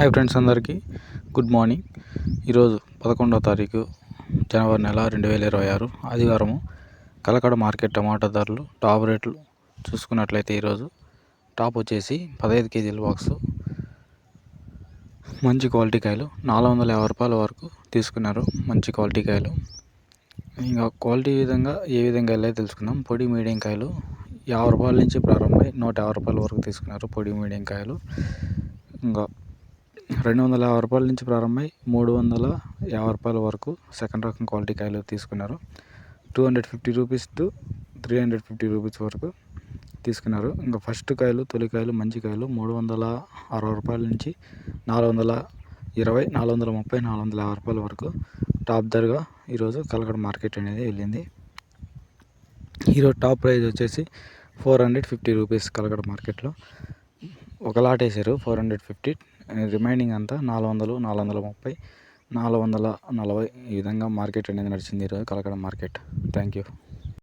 Hi friends, అందరికీ good morning. ఈరోజు 11వ తారీఖు జనవరి నెల 2026 ఆదివారము. కలకడ మార్కెట్ టమాటా ధరలు టాప్ రేట్లు చూసుకున్నట్లయితే ఈరోజు టాప్ వచ్చేసి 15 కేజీల బాక్సు మంచి క్వాలిటీ కాయలు 450 రూపాయల వరకు తీసుకున్నారు. మంచి క్వాలిటీ కాయలు. ఇంకా క్వాలిటీ ఏ విధంగా వెళ్ళాయో తెలుసుకుందాం. పొడి మీడియం కాయలు 50 రూపాయల నుంచి ప్రారంభమై 150 రూపాయల వరకు తీసుకున్నారు. పొడి మీడియం కాయలు. ఇంకా 250 రూపాయల నుంచి ప్రారంభమై 350 రూపాయల వరకు సెకండ్ రకం క్వాలిటీ కాయలు తీసుకున్నారు. 250 రూపీస్ టు 350 రూపీస్ వరకు తీసుకున్నారు. ఇంకా ఫస్ట్ కాయలు, తొలి కాయలు, మంచి కాయలు 360 రూపాయల నుంచి 420, 430, 450 రూపాయల వరకు టాప్ ధరగా ఈరోజు కలకడ మార్కెట్ అనేది వెళ్ళింది. ఈరోజు టాప్ ప్రైస్ వచ్చేసి 450 రూపీస్. కలకడ మార్కెట్లో ఒక లాట్ వేసారు 450. రిమైనింగ్ అంతా 400, 430, 440 ఈ విధంగా మార్కెట్ అనేది నడిచింది ఈరోజు కలకడ మార్కెట్. Thank you.